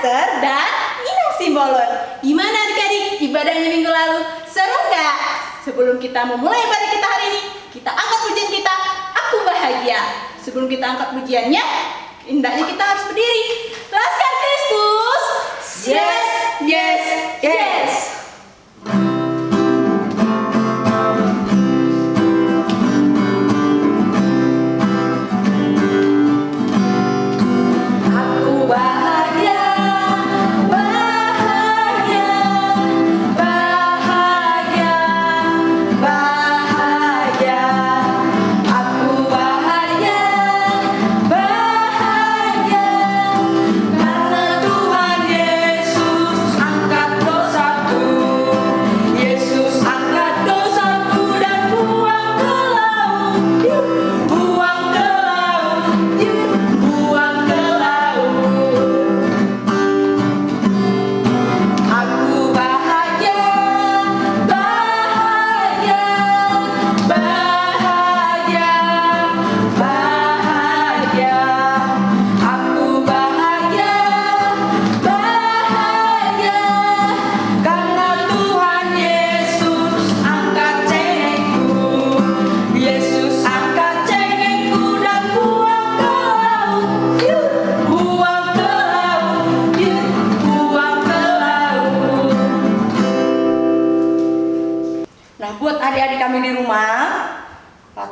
Esther dan Inang Simbolon. Gimana adik-adik ibadahnya minggu lalu? Seru nggak? Sebelum kita memulai ibadah kita hari ini, kita angkat pujian kita, Aku Bahagia. Sebelum kita angkat pujiannya, hendaknya kita harus berdiri. Laskar Kristus. Yes, yes, yes.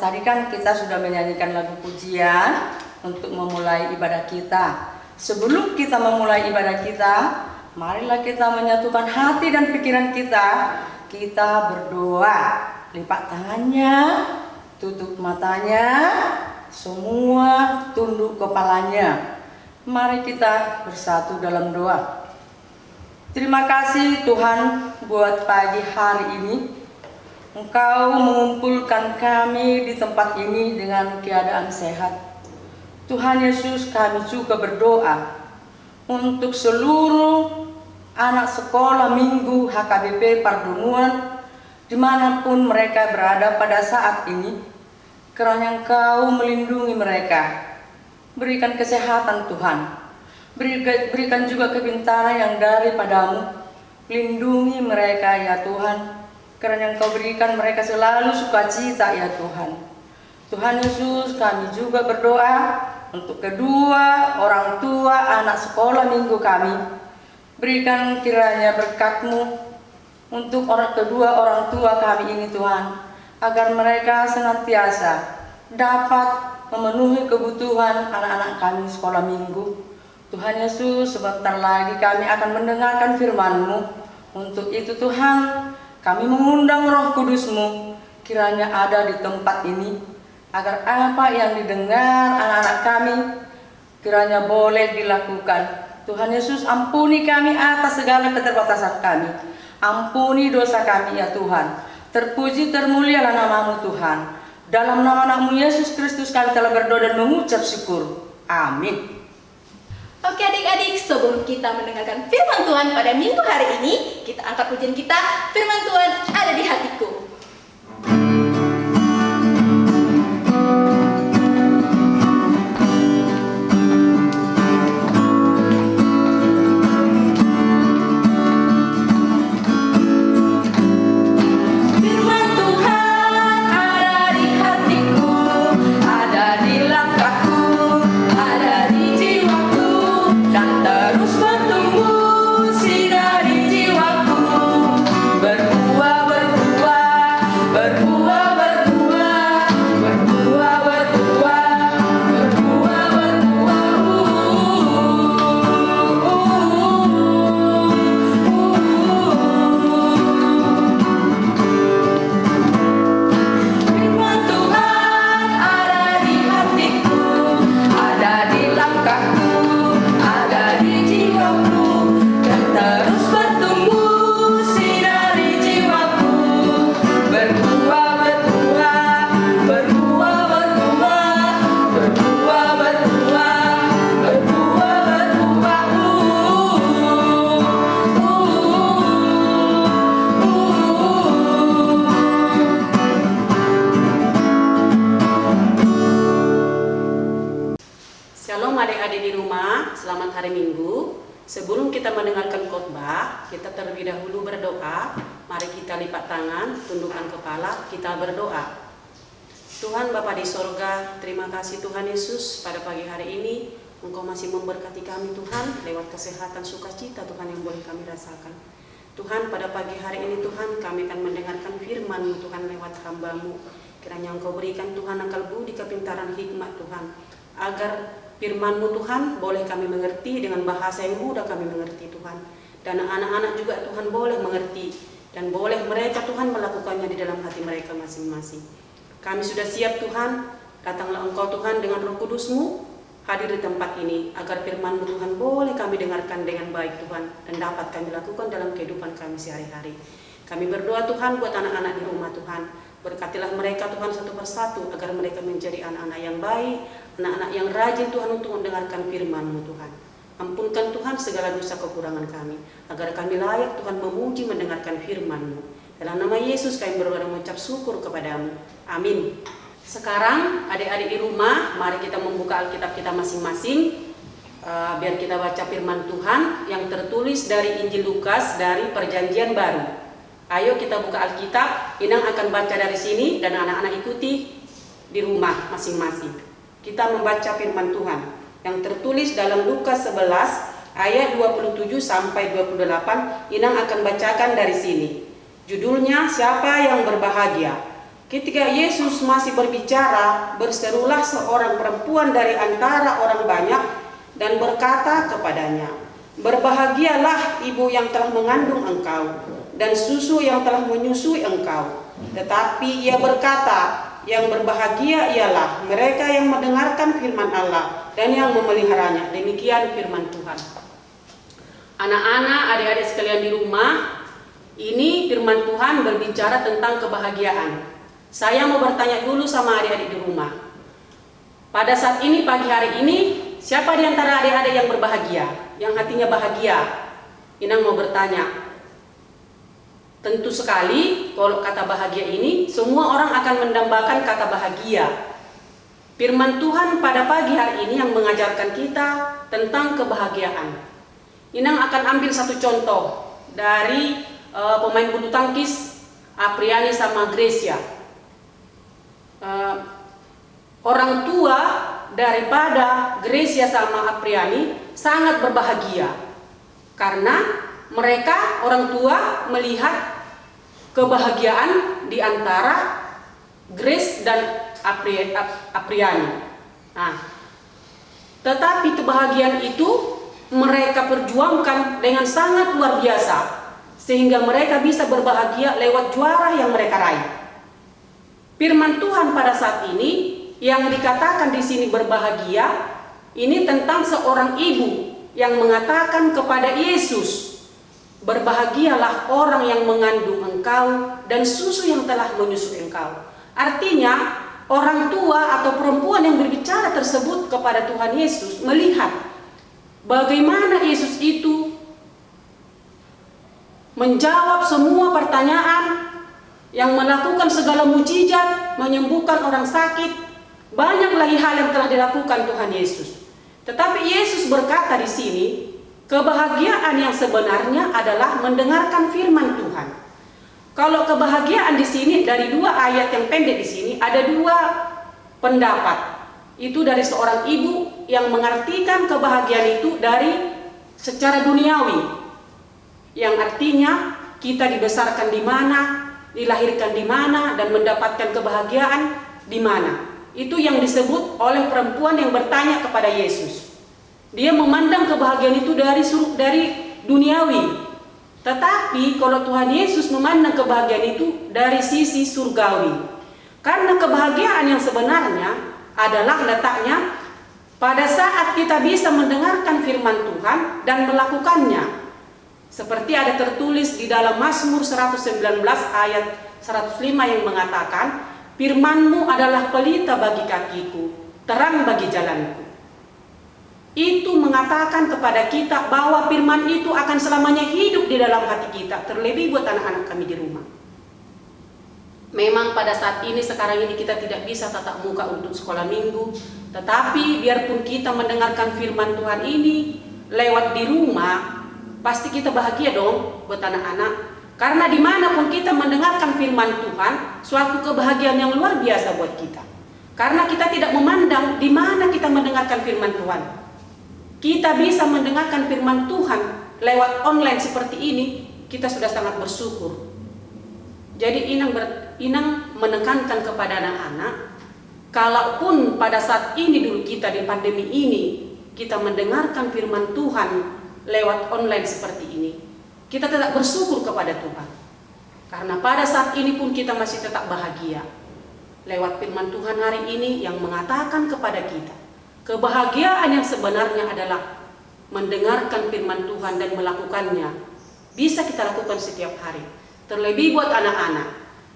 Tadi kan kita sudah menyanyikan lagu pujian untuk memulai ibadah kita. Sebelum kita memulai ibadah kita, marilah kita menyatukan hati dan pikiran kita. Kita berdoa, lipat tangannya, tutup matanya, semua tunduk kepalanya. Mari kita bersatu dalam doa. Terima kasih Tuhan buat pagi hari ini. Engkau mengumpulkan kami di tempat ini dengan keadaan sehat. Tuhan Yesus, kami juga berdoa untuk seluruh anak sekolah minggu HKBP Pardunguan dimanapun mereka berada pada saat ini. Kiranya Engkau melindungi mereka. Berikan kesehatan Tuhan. Berikan juga kepintaran yang daripadamu. Lindungi mereka ya Tuhan. Karena Engkau berikan mereka selalu sukacita ya Tuhan. Tuhan Yesus, kami juga berdoa untuk kedua orang tua anak sekolah minggu kami. Berikan kiranya berkat-Mu untuk kedua orang tua kami ini Tuhan, agar mereka senantiasa dapat memenuhi kebutuhan anak-anak kami sekolah minggu. Tuhan Yesus, sebentar lagi kami akan mendengarkan firman-Mu. Untuk itu Tuhan, kami mengundang Roh Kudus-Mu kiranya ada di tempat ini, agar apa yang didengar anak-anak kami kiranya boleh dilakukan. Tuhan Yesus, ampuni kami atas segala keterbatasan kami. Ampuni dosa kami ya Tuhan. Terpuji termulialah nama-Mu Tuhan. Dalam nama anak-Mu Yesus Kristus kami telah berdoa dan mengucap syukur. Amin. Oke adik-adik, sebelum kita mendengarkan firman Tuhan pada minggu hari ini, kita angkat pujian kita, firman Tuhan ada di hatiku. Terus bertumbuh sinari jiwaku. kita mendengarkan khotbah, kita terlebih dahulu berdoa. Mari kita lipat tangan, tundukkan kepala, kita berdoa. Tuhan Bapa di sorga, terima kasih Tuhan Yesus pada pagi hari ini. Engkau masih memberkati kami Tuhan, lewat kesehatan sukacita Tuhan yang boleh kami rasakan. Tuhan, pada pagi hari ini Tuhan, kami akan mendengarkan firman-Mu Tuhan lewat hamba-Mu. Kiranya Engkau berikan Tuhan akal budi, kepintaran, hikmat Tuhan, agar firman-Mu Tuhan boleh kami mengerti dengan bahasa yang mudah kami mengerti Tuhan. Dan anak-anak juga Tuhan boleh mengerti dan boleh mereka Tuhan melakukannya di dalam hati mereka masing-masing. Kami sudah siap Tuhan, datanglah Engkau Tuhan dengan Roh Kudus-Mu hadir di tempat ini, agar firman-Mu Tuhan boleh kami dengarkan dengan baik Tuhan dan dapat kami lakukan dalam kehidupan kami sehari-hari. Kami berdoa Tuhan buat anak-anak di rumah Tuhan, berkatilah mereka Tuhan satu persatu agar mereka menjadi anak-anak yang baik, anak-anak yang rajin Tuhan untuk mendengarkan firman-Mu Tuhan. Ampunkan Tuhan segala dosa kekurangan kami, agar kami layak Tuhan memuji mendengarkan firman-Mu. Dalam nama Yesus kami berdoa dan mengucap syukur kepadamu. Amin. Sekarang adik-adik di rumah, mari kita membuka Alkitab kita masing-masing, biar kita baca firman Tuhan yang tertulis dari Injil Lukas dari Perjanjian Baru. Ayo kita buka Alkitab, Inang akan baca dari sini dan anak-anak ikuti di rumah masing-masing. Kita membaca firman Tuhan yang tertulis dalam Lukas 11 ayat 27 sampai 28. Inang akan bacakan dari sini. Judulnya, siapa yang berbahagia? Ketika Yesus masih berbicara, berserulah seorang perempuan dari antara orang banyak dan berkata kepadanya, berbahagialah ibu yang telah mengandung engkau dan susu yang telah menyusui engkau. Tetapi ia berkata, yang berbahagia ialah mereka yang mendengarkan firman Allah dan yang memeliharanya. Demikian firman Tuhan. Anak-anak, adik-adik sekalian di rumah, ini firman Tuhan berbicara tentang kebahagiaan. Saya mau bertanya dulu sama adik-adik di rumah. Pada saat ini, pagi hari ini, siapa di antara adik-adik yang berbahagia? Yang hatinya bahagia? Inang mau bertanya. Tentu sekali, kalau kata bahagia ini, semua orang akan mendambakan kata bahagia. Firman Tuhan pada pagi hari ini yang mengajarkan kita tentang kebahagiaan. Inang akan ambil satu contoh dari pemain bulu tangkis Apriani sama Gracia. Orang tua daripada Gracia sama Apriani sangat berbahagia karena mereka orang tua melihat kebahagiaan di antara Grace dan Apriani. Nah, tetapi kebahagiaan itu mereka perjuangkan dengan sangat luar biasa sehingga mereka bisa berbahagia lewat juara yang mereka raih. Firman Tuhan pada saat ini yang dikatakan di sini berbahagia, ini tentang seorang ibu yang mengatakan kepada Yesus, berbahagialah orang yang mengandung engkau dan susu yang telah menyusui engkau. Artinya orang tua atau perempuan yang berbicara tersebut kepada Tuhan Yesus melihat bagaimana Yesus itu menjawab semua pertanyaan, yang melakukan segala mujizat, menyembuhkan orang sakit. Banyak lagi hal yang telah dilakukan Tuhan Yesus. Tetapi Yesus berkata di sini, kebahagiaan yang sebenarnya adalah mendengarkan firman Tuhan. Kalau kebahagiaan di sini dari dua ayat yang pendek di sini ada dua pendapat. Itu dari seorang ibu yang mengartikan kebahagiaan itu dari secara duniawi, yang artinya kita dibesarkan di mana, dilahirkan di mana, dan mendapatkan kebahagiaan di mana. Itu yang disebut oleh perempuan yang bertanya kepada Yesus. Dia memandang kebahagiaan itu dari duniawi. Tetapi kalau Tuhan Yesus memandang kebahagiaan itu dari sisi surgawi. Karena kebahagiaan yang sebenarnya adalah letaknya pada saat kita bisa mendengarkan firman Tuhan dan melakukannya. Seperti ada tertulis di dalam Mazmur 119 ayat 105 yang mengatakan, firman-Mu adalah pelita bagi kakiku, terang bagi jalanku. Itu mengatakan kepada kita bahwa firman itu akan selamanya hidup di dalam hati kita, terlebih buat anak-anak kami di rumah. Memang pada saat ini, sekarang ini kita tidak bisa tatap muka untuk sekolah minggu, tetapi biarpun kita mendengarkan firman Tuhan ini lewat di rumah, pasti kita bahagia dong buat anak-anak. Karena dimanapun kita mendengarkan firman Tuhan, suatu kebahagiaan yang luar biasa buat kita. Karena kita tidak memandang di mana kita mendengarkan firman Tuhan. Kita bisa mendengarkan firman Tuhan lewat online seperti ini, kita sudah sangat bersyukur. Jadi Inang menekankan kepada anak-anak, kalaupun pada saat ini dulu kita di pandemi ini, kita mendengarkan firman Tuhan lewat online seperti ini, kita tetap bersyukur kepada Tuhan. Karena pada saat ini pun kita masih tetap bahagia. Lewat firman Tuhan hari ini yang mengatakan kepada kita, kebahagiaan yang sebenarnya adalah mendengarkan firman Tuhan dan melakukannya. Bisa kita lakukan setiap hari. Terlebih buat anak-anak.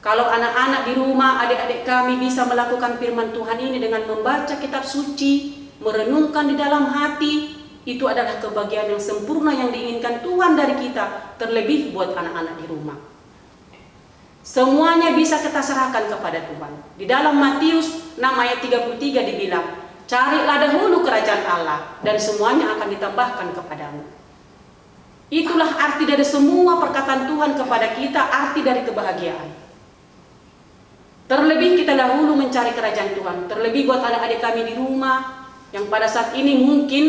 Kalau anak-anak di rumah, adik-adik kami bisa melakukan firman Tuhan ini dengan membaca kitab suci, merenungkan di dalam hati, itu adalah kebahagiaan yang sempurna yang diinginkan Tuhan dari kita, terlebih buat anak-anak di rumah. Semuanya bisa kita serahkan kepada Tuhan. Di dalam Matius 6 ayat 33 dibilang, carilah dahulu kerajaan Allah dan semuanya akan ditambahkan kepadamu. Itulah arti dari semua perkataan Tuhan kepada kita, arti dari kebahagiaan. Terlebih kita dahulu mencari kerajaan Tuhan. Terlebih buat adik-adik kami di rumah yang pada saat ini mungkin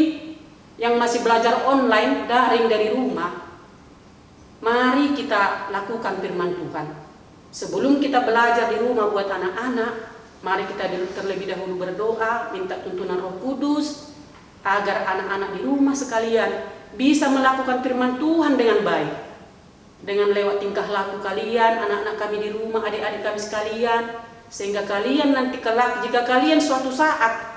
yang masih belajar online, daring dari rumah. Mari kita lakukan firman Tuhan. Sebelum kita belajar di rumah buat anak-anak, mari kita terlebih dahulu berdoa, minta tuntunan Roh Kudus, agar anak-anak di rumah sekalian bisa melakukan firman Tuhan dengan baik. Dengan lewat tingkah laku kalian, anak-anak kami di rumah, adik-adik kami sekalian, sehingga kalian nanti kelak, jika kalian suatu saat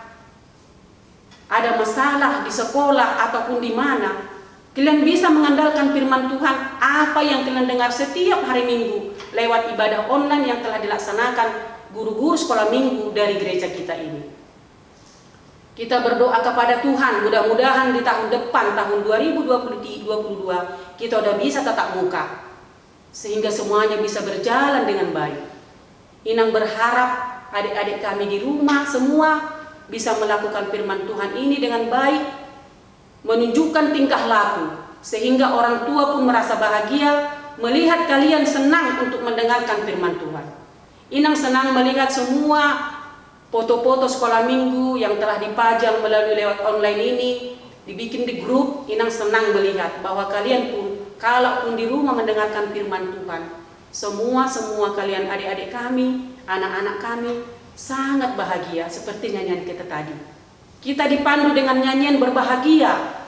ada masalah di sekolah ataupun di mana, kalian bisa mengandalkan firman Tuhan apa yang kalian dengar setiap hari Minggu lewat ibadah online yang telah dilaksanakan guru-guru sekolah minggu dari gereja kita ini. Kita berdoa kepada Tuhan, mudah-mudahan di tahun depan, tahun 2022, kita udah bisa tatap muka, sehingga semuanya bisa berjalan dengan baik. Inang berharap adik-adik kami di rumah semua bisa melakukan firman Tuhan ini dengan baik, menunjukkan tingkah laku, sehingga orang tua pun merasa bahagia melihat kalian senang untuk mendengarkan firman Tuhan. Inang senang melihat semua foto-foto sekolah minggu yang telah dipajang melalui lewat online ini, dibikin di grup. Inang senang melihat bahwa kalian pun, kalaupun di rumah mendengarkan firman Tuhan, semua kalian adik-adik kami, anak-anak kami, sangat bahagia seperti nyanyian kita tadi. Kita dipandu dengan nyanyian berbahagia.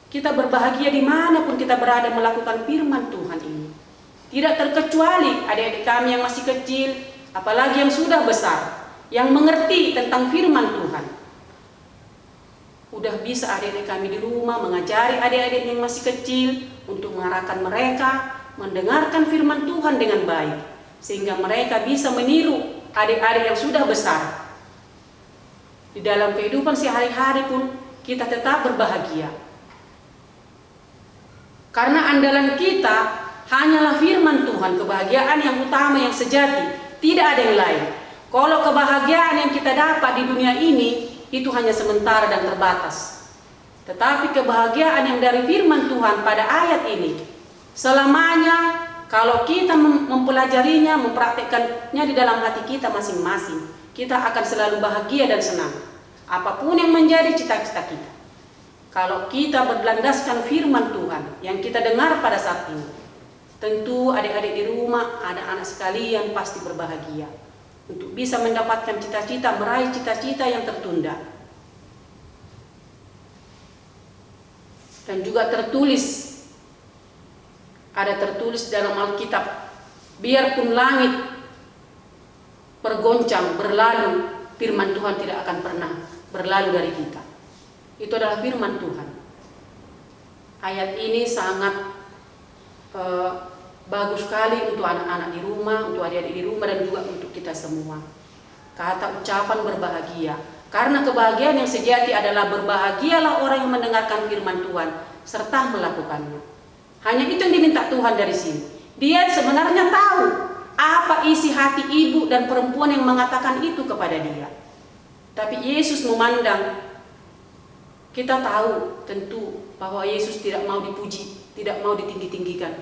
Kita berbahagia dimanapun kita berada melakukan firman Tuhan ini. Tidak terkecuali adik-adik kami yang masih kecil, apalagi yang sudah besar, yang mengerti tentang firman Tuhan. Udah bisa adik-adik kami di rumah mengajari adik-adik yang masih kecil untuk mengarahkan mereka mendengarkan firman Tuhan dengan baik, sehingga mereka bisa meniru adik-adik yang sudah besar. Di dalam kehidupan sehari-hari pun kita tetap berbahagia. Karena andalan kita hanyalah firman Tuhan, kebahagiaan yang utama yang sejati, tidak ada yang lain. Kalau kebahagiaan yang kita dapat di dunia ini itu hanya sementara dan terbatas. Tetapi kebahagiaan yang dari firman Tuhan pada ayat ini selamanya, kalau kita mempelajarinya, mempraktikkannya di dalam hati kita masing-masing, kita akan selalu bahagia dan senang. Apapun yang menjadi cita-cita kita, kalau kita berlandaskan firman Tuhan yang kita dengar pada saat ini, tentu adik-adik di rumah, anak-anak sekalian pasti berbahagia untuk bisa mendapatkan cita-cita, meraih cita-cita yang tertunda. Dan juga tertulis, ada tertulis dalam Alkitab, biarpun langit bergoncang, berlalu, firman Tuhan tidak akan pernah berlalu dari kita. Itu adalah firman Tuhan. Ayat ini sangat bagus sekali untuk anak-anak di rumah, untuk adik-adik di rumah, dan juga untuk kita semua. Kata ucapan berbahagia, karena kebahagiaan yang sejati adalah berbahagialah orang yang mendengarkan firman Tuhan serta melakukannya. Hanya itu yang diminta Tuhan dari sini. Dia sebenarnya tahu apa isi hati ibu dan perempuan yang mengatakan itu kepada dia. Tapi Yesus memandang, kita tahu tentu bahwa Yesus tidak mau dipuji, tidak mau ditinggi-tinggikan.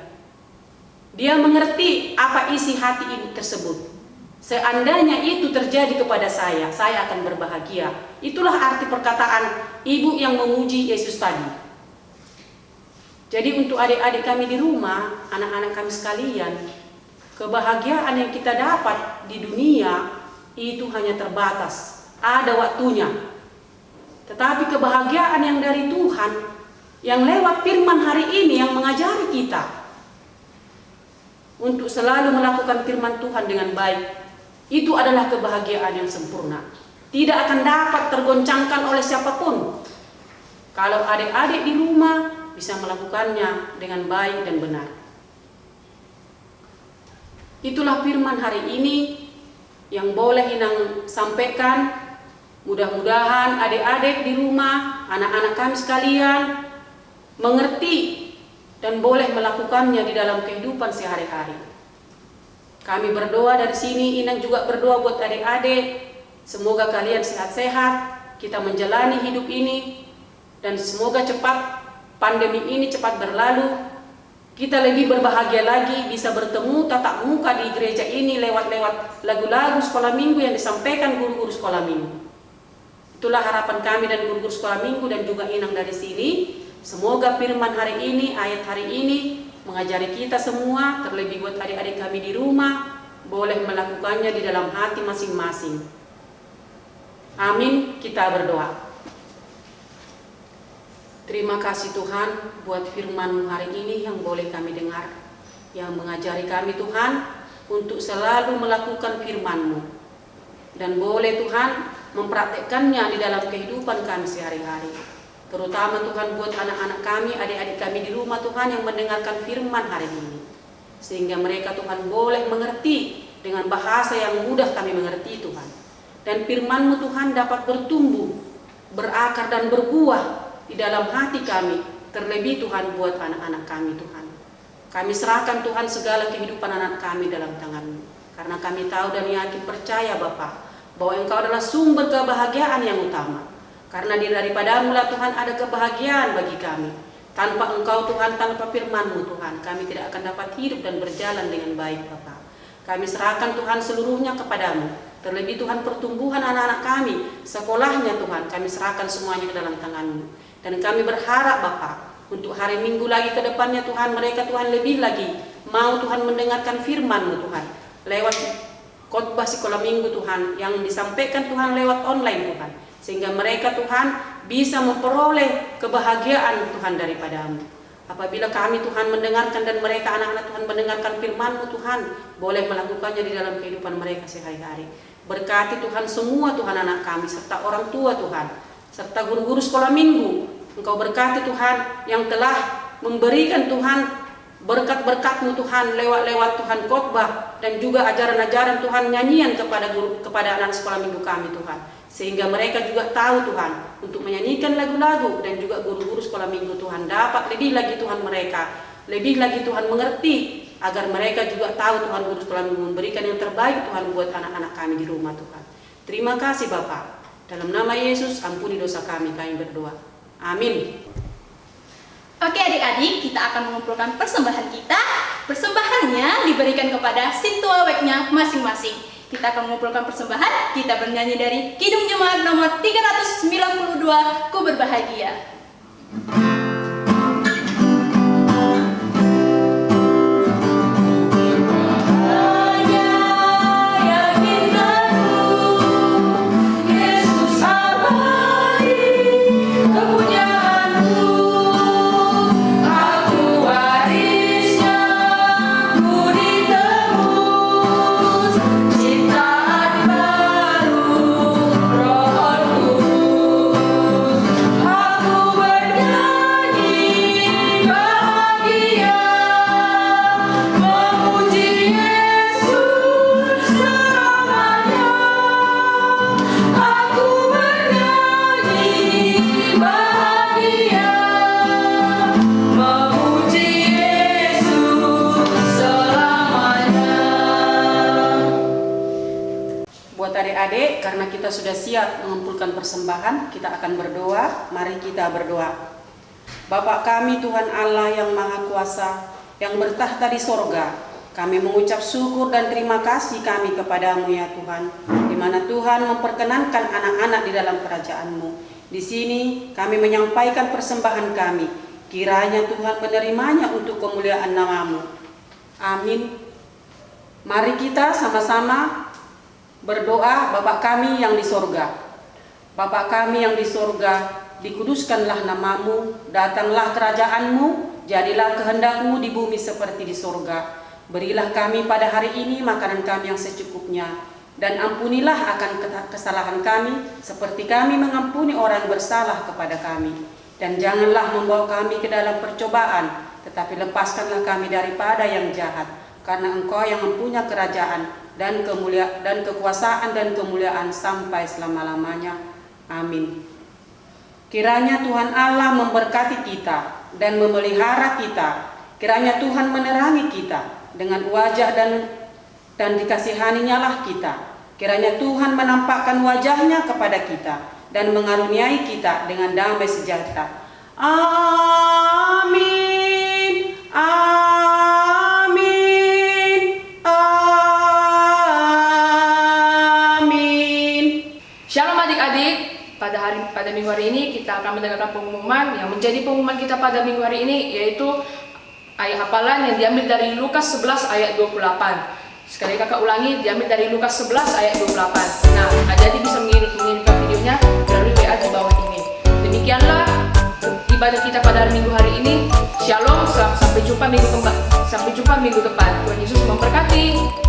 Dia mengerti apa isi hati ibu tersebut. Seandainya itu terjadi kepada saya akan berbahagia. Itulah arti perkataan ibu yang memuji Yesus tadi. Jadi untuk adik-adik kami di rumah, anak-anak kami sekalian, kebahagiaan yang kita dapat di dunia itu hanya terbatas, ada waktunya. Tetapi kebahagiaan yang dari Tuhan, yang lewat firman hari ini yang mengajari kita untuk selalu melakukan firman Tuhan dengan baik, itu adalah kebahagiaan yang sempurna. Tidak akan dapat tergoncangkan oleh siapapun. Kalau adik-adik di rumah bisa melakukannya dengan baik dan benar. Itulah firman hari ini yang boleh Inang sampaikan. Mudah-mudahan adik-adik di rumah, anak-anak kami sekalian mengerti dan boleh melakukannya di dalam kehidupan sehari-hari. Kami berdoa dari sini, Inang juga berdoa buat adik-adik. Semoga kalian sehat-sehat, kita menjalani hidup ini, dan semoga cepat pandemi ini cepat berlalu. Kita lebih berbahagia lagi bisa bertemu tatap muka di gereja ini lewat lagu-lagu sekolah minggu yang disampaikan guru-guru sekolah minggu. Itulah harapan kami dan guru-guru sekolah minggu dan juga Inang dari sini. Semoga firman hari ini, ayat hari ini mengajari kita semua, terlebih buat adik-adik kami di rumah, boleh melakukannya di dalam hati masing-masing. Amin, kita berdoa. Terima kasih Tuhan buat firman-Mu hari ini yang boleh kami dengar, yang mengajari kami Tuhan untuk selalu melakukan firman-Mu, dan boleh Tuhan mempraktekkannya di dalam kehidupan kami sehari-hari. Terutama Tuhan buat anak-anak kami, adik-adik kami di rumah Tuhan yang mendengarkan firman hari ini, sehingga mereka Tuhan boleh mengerti dengan bahasa yang mudah kami mengerti Tuhan, dan firman-Mu Tuhan dapat bertumbuh, berakar dan berbuah di dalam hati kami, terlebih Tuhan buat anak-anak kami Tuhan. Kami serahkan Tuhan segala kehidupan anak kami dalam tangan-Mu, karena kami tahu dan yakin percaya Bapa bahwa Engkau adalah sumber kebahagiaan yang utama. Karena daripada-Mu lah Tuhan ada kebahagiaan bagi kami. Tanpa Engkau Tuhan, tanpa firman-Mu Tuhan, kami tidak akan dapat hidup dan berjalan dengan baik Bapa. Kami serahkan Tuhan seluruhnya kepada-Mu. Terlebih Tuhan pertumbuhan anak-anak kami, sekolahnya Tuhan, kami serahkan semuanya ke dalam tangan-Mu. Dan kami berharap Bapa, untuk hari Minggu lagi ke depannya Tuhan, mereka Tuhan lebih lagi mau Tuhan mendengarkan firman-Mu Tuhan, lewat khotbah sekolah minggu Tuhan, yang disampaikan Tuhan lewat online Tuhan, sehingga mereka Tuhan bisa memperoleh kebahagiaan Tuhan daripada-Mu. Apabila kami Tuhan mendengarkan dan mereka anak-anak Tuhan mendengarkan firman-Mu Tuhan, boleh melakukannya di dalam kehidupan mereka sehari-hari. Berkati Tuhan semua Tuhan anak kami, serta orang tua Tuhan, serta guru-guru sekolah minggu. Engkau berkati Tuhan yang telah memberikan Tuhan berkat-berkat-Mu Tuhan lewat Tuhan khotbah dan juga ajaran-ajaran Tuhan, nyanyian kepada anak sekolah minggu kami Tuhan, sehingga mereka juga tahu Tuhan untuk menyanyikan lagu-lagu, dan juga guru-guru sekolah minggu Tuhan dapat lebih lagi Tuhan mereka lebih lagi Tuhan mengerti, agar mereka juga tahu Tuhan guru sekolah minggu memberikan yang terbaik Tuhan buat anak-anak kami di rumah Tuhan. Terima kasih Bapa. Dalam nama Yesus ampuni dosa kami berdoa. Amin. Oke adik-adik, kita akan mengumpulkan persembahan kita. Persembahannya diberikan kepada sintuaweknya masing-masing. Kita akan mengumpulkan persembahan. Kita bernyanyi dari Kidung Jemaat nomor 392, Ku Berbahagia. Adik-adik, karena kita sudah siap mengumpulkan persembahan, kita akan berdoa. Mari kita berdoa. Bapa kami Tuhan Allah yang Maha Kuasa, yang bertahta di sorga, kami mengucap syukur dan terima kasih kami kepadamu ya Tuhan, di mana Tuhan memperkenankan anak-anak di dalam kerajaan-Mu. Di sini kami menyampaikan persembahan kami, kiranya Tuhan menerimanya untuk kemuliaan nama-Mu. Amin. Mari kita sama-sama berdoa. Bapa kami yang di sorga, Bapa kami yang di sorga, dikuduskanlah nama-Mu, datanglah kerajaan-Mu, jadilah kehendak-Mu di bumi seperti di sorga. Berilah kami pada hari ini makanan kami yang secukupnya, dan ampunilah akan kesalahan kami, seperti kami mengampuni orang bersalah kepada kami. Dan janganlah membawa kami ke dalam percobaan, tetapi lepaskanlah kami daripada yang jahat, karena Engkau yang mempunyai kerajaan dan kekuasaan dan kemuliaan sampai selama-lamanya. Amin. Kiranya Tuhan Allah memberkati kita dan memelihara kita. Kiranya Tuhan menerangi kita dengan wajah dan dikasihaninya lah kita. Kiranya Tuhan menampakkan wajahnya kepada kita dan mengaruniai kita dengan damai sejahtera. Amin. Amin. Amin. Shalom adik-adik. Pada minggu hari ini kita akan mendengarkan pengumuman yang menjadi pengumuman kita pada minggu hari ini, yaitu ayat hafalan yang diambil dari Lukas 11 ayat 28. Sekali kakak ulangi, diambil dari Lukas 11 ayat 28. Nah, adik-adik bisa mengirimkan videonya melalui WA di bawah ini. Demikianlah ibadah kita pada hari minggu hari ini. Shalom, sampai jumpa minggu depan. Tuhan Yesus memberkati.